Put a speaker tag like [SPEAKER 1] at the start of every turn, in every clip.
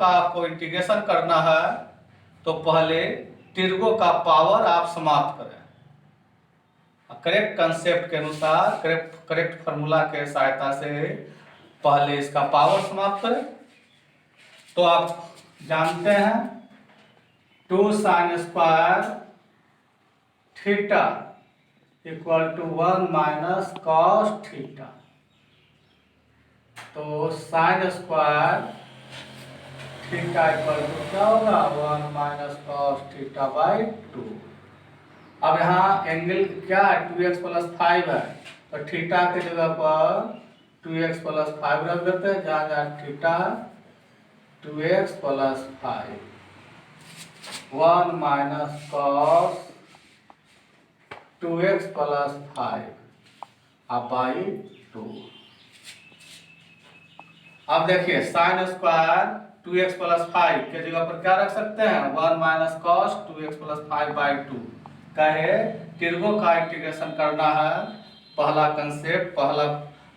[SPEAKER 1] का आपको इंटीग्रेशन करना है तो पहले टिर्गो का पावर आप समाप्त करें। करेक्ट कंसेप्ट के अनुसार, करेक्ट फार्मूला के सहायता से पहले इसका पावर समाप्त करें। तो आप जानते हैं 2 sin square theta equal to 1 minus cos theta. तो sine square theta equal to क्या होगा, 1 माइनस कॉस थीटा बाई 2। अब यहाँ एंगल क्या है, 2x प्लस 5 है, तो थीटा के जगह पर 2x प्लस 5 रख देते हैं, जहाँ जहाँ theta 2x plus 5, 1 minus cos 2x plus 5 अब बाई 2। अब देखिए साइन स्क्वायर 2x प्लस 5 के जगह पर क्या रख सकते हैं, 1 minus cos 2x plus 5 by 2। कहे टिर्गो का इंटीग्रेशन करना है, पहला कंसेप्ट, पहला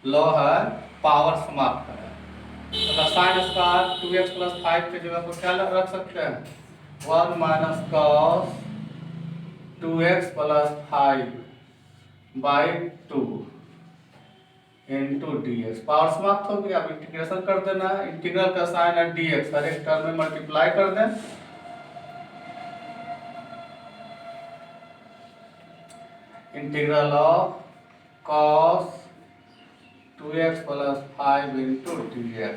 [SPEAKER 1] लॉ है पावर समाप्त करें। तो साइन स्क्वायर 2x प्लस 5 के जगह पर क्या रख सकते हैं, 1 minus cos 2x plus 5 by 2 into dx। Power समाप्त हो गया। अब इंटीग्रेशन कर देना है, इंटीग्रल का साइन है dx, हर एक टर्म में मल्टीप्लाई कर दें। Integral of cos 2x plus 5 into dx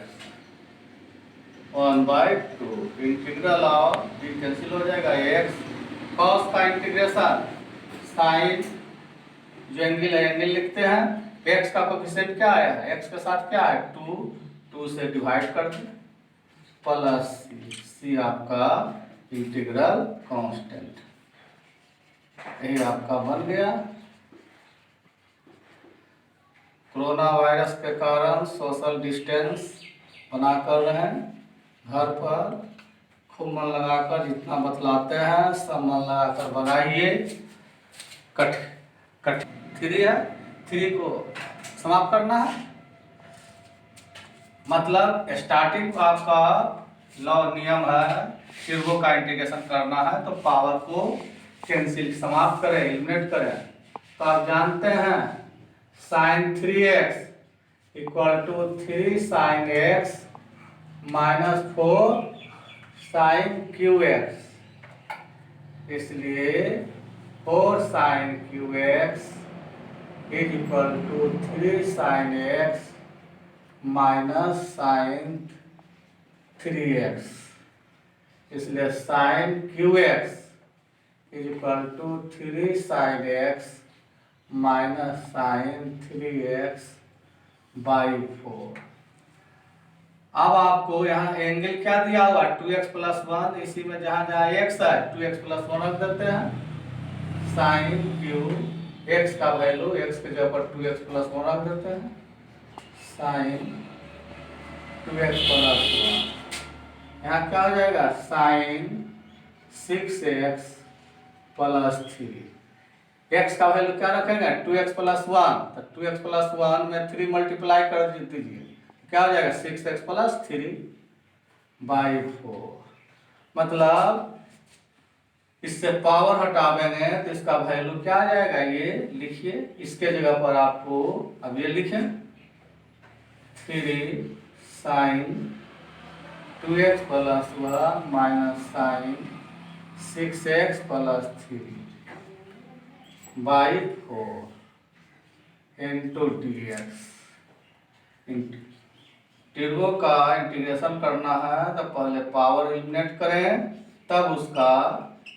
[SPEAKER 1] 1 by 2। Integral of d cancel हो जाएगा, x cos का इंटीग्रेशन साइन जो एंगल है एंगल लिखते हैं, x का कोफिशिएंट क्या आया है, x के साथ क्या है 2, 2 से डिवाइड कर दें प्लस c आपका इंटीग्रल कांस्टेंट, यही आपका बन गया। कोरोना वायरस के कारण सोशल डिस्टेंस बनाकर रहें, घर पर खूब मन लगाकर जितना बतलाते हैं सब मन लगाकर बनाइए। कट 3 है, 3 को समाप्त करना है, मतलब स्टार्टिंग आपका लॉ नियम है टिर्गो का इंटीग्रेशन करना है तो पावर को कैंसिल समाप्त करें, एलिमिनेट करें। तो आप जानते हैं sine 3x equal to 3 sine x minus 4 sine QX, इसलिए 4 sine QX is equal to 3 sine x minus sine 3x, इसलिए sine QX is equal to 3 sine x minus sine 3x by 4। अब आपको यहाँ एंगल क्या दिया हुआ 2x plus 1, इसी में जहाँ जहाँ x है 2x प्लस 1 रख देते हैं, साइन क्यू x का वैल्यू x के जगह पर 2x प्लस 1 रख देते हैं, साइन 2x प्लस 1, यहाँ क्या हो जाएगा साइन 6x प्लस 3। x का वैल्यू क्या रखेंगे 2x प्लस 1, तो 2x प्लस 1 में 3 मल्टीप्लाई कर दीजिए, क्या हो जाएगा 6x प्लस 3 बाई 4। मतलब इससे पावर हटावेंगे तो इसका वैल्यू क्या आ जाएगा, ये लिखिए, इसके जगह पर आपको अब ये लिखें 3 sine 2x plus 1 minus sine 6x plus 3 by 4 into dx। टिर्गो का इंटीग्रेशन करना है तो पहले पावर एलिमिनेट करें तब उसका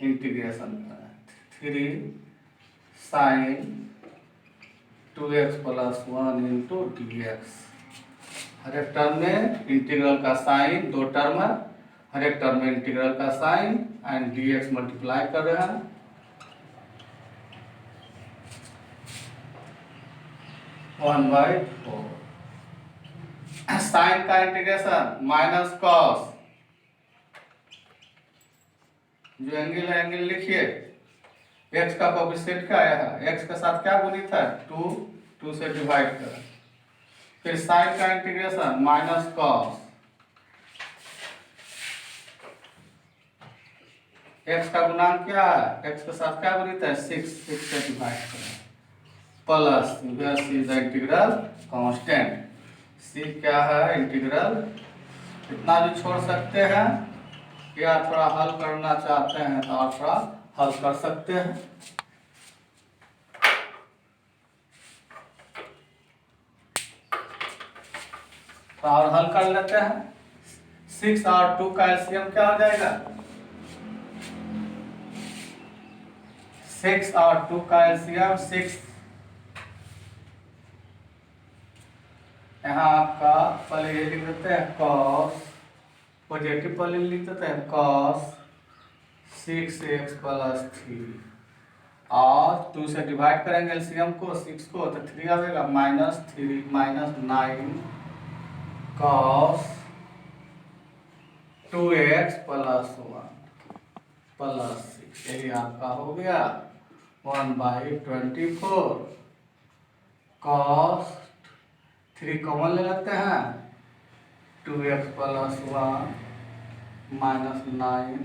[SPEAKER 1] इंटीग्रेशन करें। 3 sine 2x plus 1 into dx, हर एक टर्म में इंटीग्रल का साइन, 2 टर्म है, हर एक टर्म में इंटीग्रल का साइन एंड dx मल्टीप्लाई कर रहे हैं, वन बाई 4। साइन का इंटीग्रेशन माइनस कॉस, जो एंगल है एंगल लिखिए, x का कोएफिशिएंट क्या आया है, x के साथ क्या गुणित है 2, 2 से डिवाइड करें, फिर साइन का इंटीग्रेशन माइनस कॉस एक्स का गुणांक क्या है, एक्स के साथ क्या गुणित है, 6 से डिवाइड करें plus C is integral constant. C क्या है, इंटीग्रल। इतना भी छोड़ सकते हैं या थोड़ा हल करना चाहते हैं तो और थोड़ा हल कर सकते हैं। तो और हल कर लेते हैं। 6 और 2 का एलसीएम क्या हो जाएगा, 6 और 2 का एलसीएम 6। यहाँ आपका पहले ये लिख देते हैं कॉस, पॉजिटिव पहले लिख देते हैं कॉस 6x प्लस 3 और 2 से डिवाइड करेंगे एलसीएम को 6 को तो 3 आएगा -9 कॉस 2x प्लस 1 प्लस 6। यही आपका हो गया 1/24 कॉस 3 कॉमन ले लेते हैं 2x plus 1 -9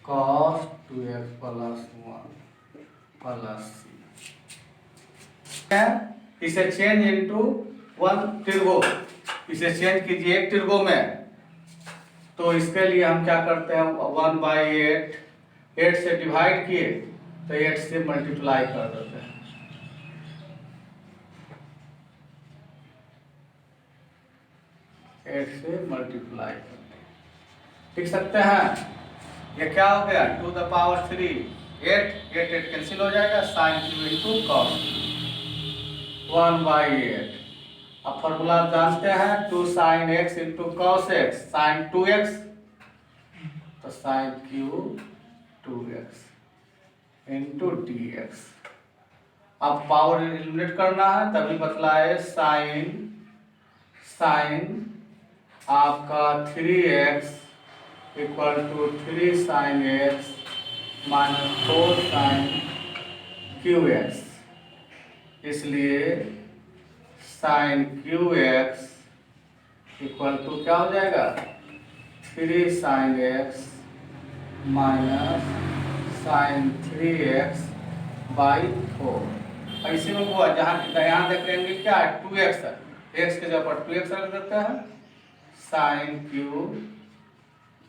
[SPEAKER 1] cos 2x plus 1 plus 6। इसे चेंज इनटू 1 तिर्गो, इसे चेंज कीजिए एक तिर्गो में। तो इसके लिए हम क्या करते हैं 1/8, 8 से डिवाइड किए तो 8 से मल्टीप्लाई कर देते हैं। से मल्टीप्लाई लिख सकते हैं। ये क्या हो गया 2 द पावर 3 8 कैंसिल हो जाएगा साइन क्यू इंटू कॉस 1/8। अब फॉर्मूला जानते हैं 2 sine x into cos x sine 2x तो sine cube 2x into dx। अब पावर एलिमिनेट करना है तभी बतलाए साइन आपका 3x equal to 3 sine x minus 4 sine QX। इसलिए साइन QX इक्वल टू क्या हो जाएगा 3 sine x minus sine 3x by 4। ऐसे में हुआ जहाँ यहाँ देख रहे हैं क्या 2x है, x के जगह पर 2x रख देता है साइन क्यू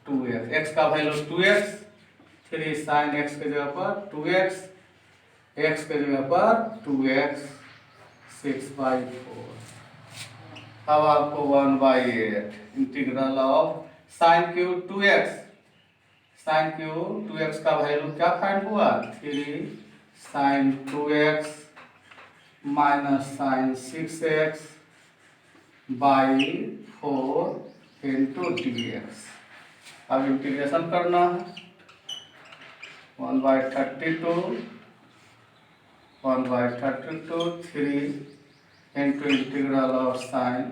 [SPEAKER 1] 2x, x का वैल्यू 2x 3 साइन x के जगह पर 2x, x के जगह पर 2x 6/4। अब आपको 1/8 integral of sine cube 2x, sine cube 2x का वैल्यू क्या फाइंड हुआ 3 sine 2x minus sine 6x by 4 into dx। अब इंटीग्रेशन करना है 1/32 3 into integral of sine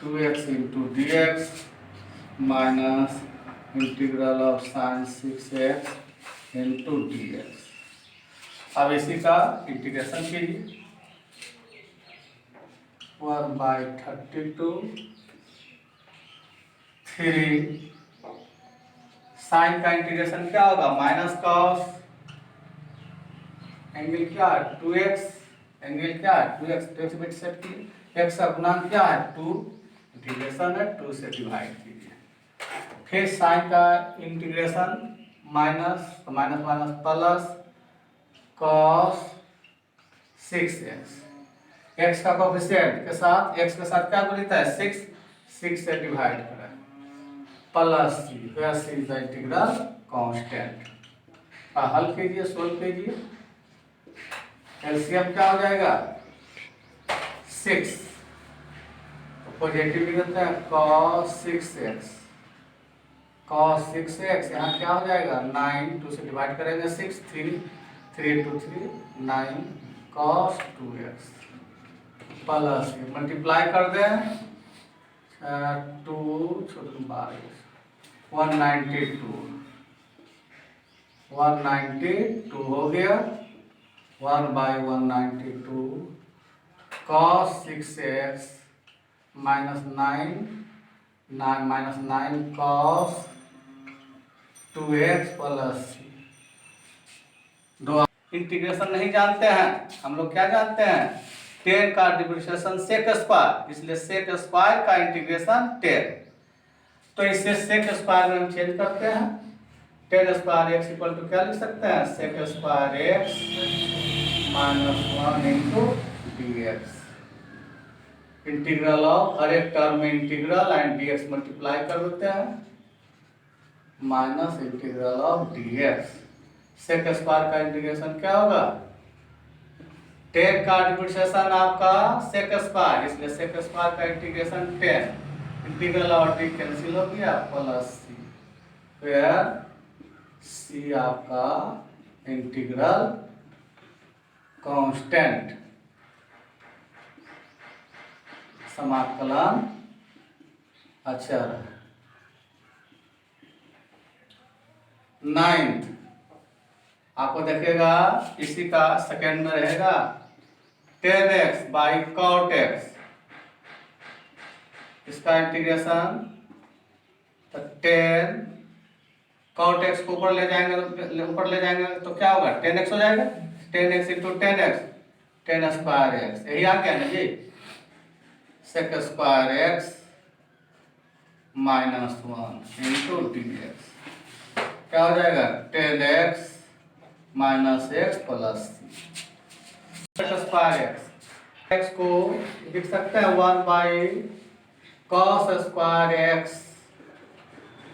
[SPEAKER 1] 2x into dx minus integral of sine 6x into dx। अब इसी का integration कीजिए 1/32 3 साइन का इंटीग्रेशन क्या होगा माइनस कॉस एंगल क्या है 2x, एंगल क्या है 2x बिट सेट की x का गुणांक क्या है 2, इंटीग्रेशन है 2 से डिवाइड कीजिए। फिर साइन का integration minus plus cos 6x, x का कोएफिशिएंट के साथ x के साथ क्या गुणित है 6 से डिवाइड करें plus C is integral constant. हल कीजिए सोल्व कीजिए एलसीएम क्या हो जाएगा 6 तो पॉजिटिव लिख देते हैं cos 6x यहाँ क्या हो जाएगा 9 2 से डिवाइड करेंगे 6 3 2 3 9 cos 2x प्लस मल्टीप्लाई कर दें 2 192 हो गया 1/192 cos 6x minus 9 cos 2x plus C. दो इंटीग्रेशन नहीं जानते हैं, हम लोग क्या जानते हैं, 10 का डिफरेंशिएशन सेक स्क्वायर, इसलिए सेक स्क्वायर का इंटीग्रेशन 10। तो इससे सेक स्क्वायर में हम चेंज करते हैं, 10 स्क्वायर एक्स इक्वल टू क्या लिख सकते हैं, sec square x minus 1 into d x. Integral of हर एक टर्म में integral and d x multiply कर देते हैं, minus integral of d x. Sec square का इंटीग्रेशन क्या होगा, 10 का डिफरेंशिएशन आपका सेक स्क्वायर, इसलिए सेक स्क्वायर का इंटीग्रेशन 10, इंटीग्रल और डी कैंसिल हो गया, प्लस सी, फिर सी आपका इंटीग्रल कांस्टेंट, समाकलन अचर। 9th आपको देखेगा इसी का सेकेंड में रहेगा 10x बाई cot x, इसका इंटीग्रेशन 10 cot x को ऊपर ले जाएंगे तो क्या होगा, 10x हो जाएगा, 10x into 10x 10 square x, यही आ गया ना जी, sec square x minus 1 into d x, क्या हो जाएगा 10x minus x plus sec square x, x को लिख सकते हैं 1 बाई कॉस स्क्वायर एक्स,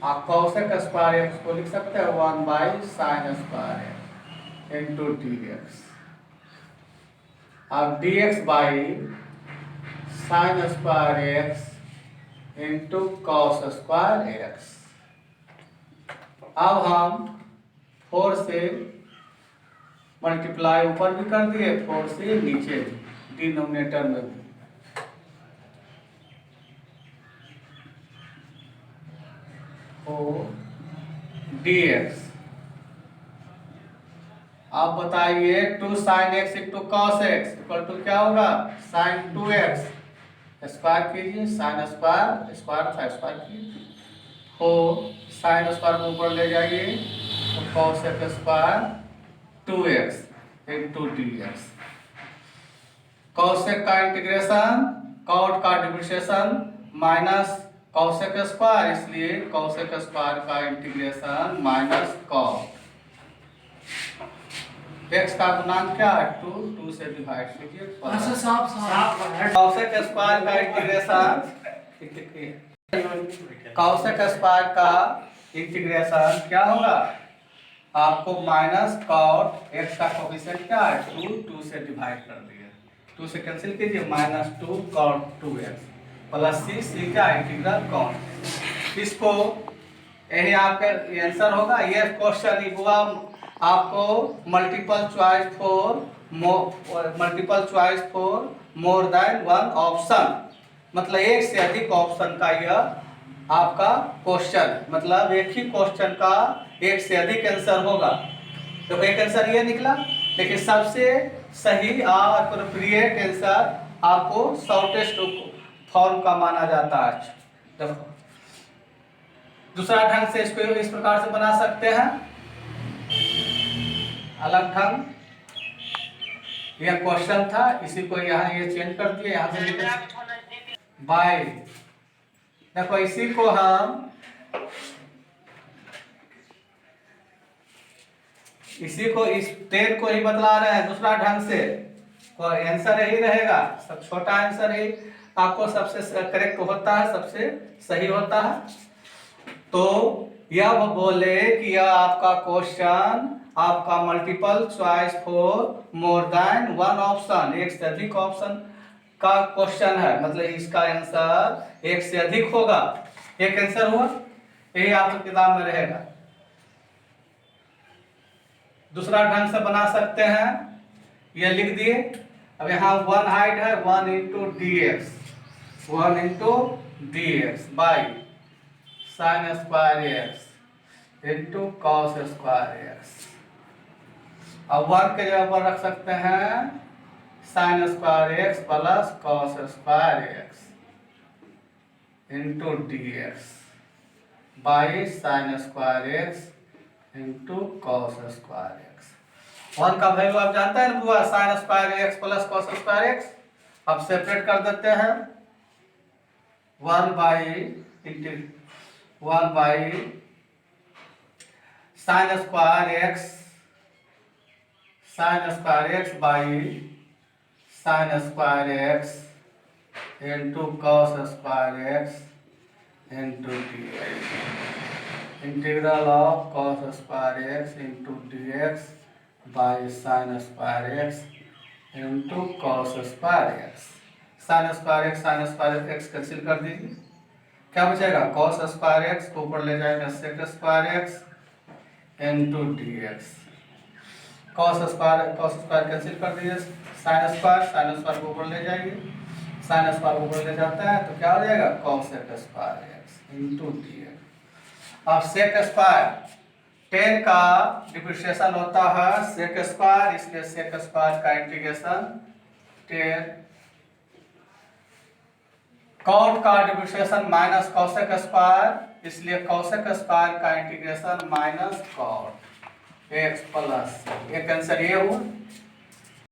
[SPEAKER 1] आप कॉसेक स्क्वायर एक्स को लिख सकते हैं 1 by sine square x into d x, अब d x by sine square x into cos square x. अब हम 4 से मल्टीप्लाई ऊपर भी कर दिए, 4 से नीचे भी, डिनोमिनेटर में भी, डी एक्स। आप बताइए 2 sine x into cos x equal to क्या होगा, साइन 2x, स्क्वायर कीजिए, साइन स्क्वायर स्क्वायर था स्क्वायर कीजिए, हो साइन स्क्वायर को ऊपर ले जाइए तो cos x square 2x into d x, cosec का इंटीग्रेशन कॉट का डिफरेंशिएशन माइनस कॉसेक स्क्वायर, इसलिए कॉसेक स्क्वायर का इंटीग्रेशन माइनस कॉट, x का गुणांक क्या है 2 से डिवाइड कीजिए, कॉसेक स्क्वायर का इंटीग्रेशन, कॉसेक स्क्वायर का इंटीग्रेशन क्या होगा, आपको माइनस कॉट x का कोफिशिएंट क्या है 2 से डिवाइड कर दिया, 2 से कैंसिल कीजिए, माइनस 2 कॉट 2x प्लस सी क्या इंटीग्रल कॉट। इसको यही आपका आंसर होगा, ये क्वेश्चन हुआ आपको multiple choice for more than one option, मतलब एक से अधिक ऑप्शन का यह आपका क्वेश्चन, मतलब एक ही क्वेश्चन का एक से अधिक आंसर होगा। तो एक आंसर ये निकला, लेकिन सबसे सही और एप्रोप्रिएट आंसर आपको शॉर्टेस्ट फॉर्म का माना जाता है। देखो दूसरा ढंग से इसको इस प्रकार से बना सकते हैं, अलग ढंग, यह क्वेश्चन था, इसी को यहाँ ये चेंज कर दिया, यहाँ से बाय, देखो इसी को हम इस 10 को ही बतला रहे हैं दूसरा ढंग से, तो आंसर यही रहेगा, सब छोटा आंसर ही आपको सबसे करेक्ट होता है, सबसे सही होता है। तो यह बोले कि यह आपका क्वेश्चन आपका multiple choice for more than one option, एक से अधिक ऑप्शन का क्वेश्चन है, मतलब इसका आंसर एक से अधिक होगा, एक आंसर हुआ, यही आपको किताब में रहेगा। दूसरा ढंग से बना सकते हैं, ये लिख दिए, अब यहाँ 1 हाइट है 1 into d x, 1 into d x by sine square x into cos square x. अब 1 के जगह पर रख सकते हैं sign square x plus cos square x into d x by sine square x into cos square x. 1 का value आप जानते हैं ना बुआ, sign square x plus cos square x. अब सेपरेट कर देते हैं, 1 by sine square x by sine square x into cos square x into d x. Integral of cos square x into d x by sine square x into cos square x. Sign square x cancel कर दीजिए, क्या बचेगा, cos square x को ऊपर ले जाएगा sec square x into d x. Cos square cancel कर दीजिए, साइन स्क्वायर को ऊपर ले जाइए, साइन स्क्वायर को ऊपर ले जाता है तो क्या हो जाएगा, cos square x into d x. अब सेक स्क्वायर 10 का डिफरेंशिएशन होता है सेक स्क्वायर, इसलिए सेक स्क्वायर का इंटीग्रेशन 10, कॉट का डिफरेंशिएशन माइनस कॉसेक स्क्वायर, इसलिए कॉसेक स्क्वायर का integration minus cot x plus, ये आंसर ये हुआ।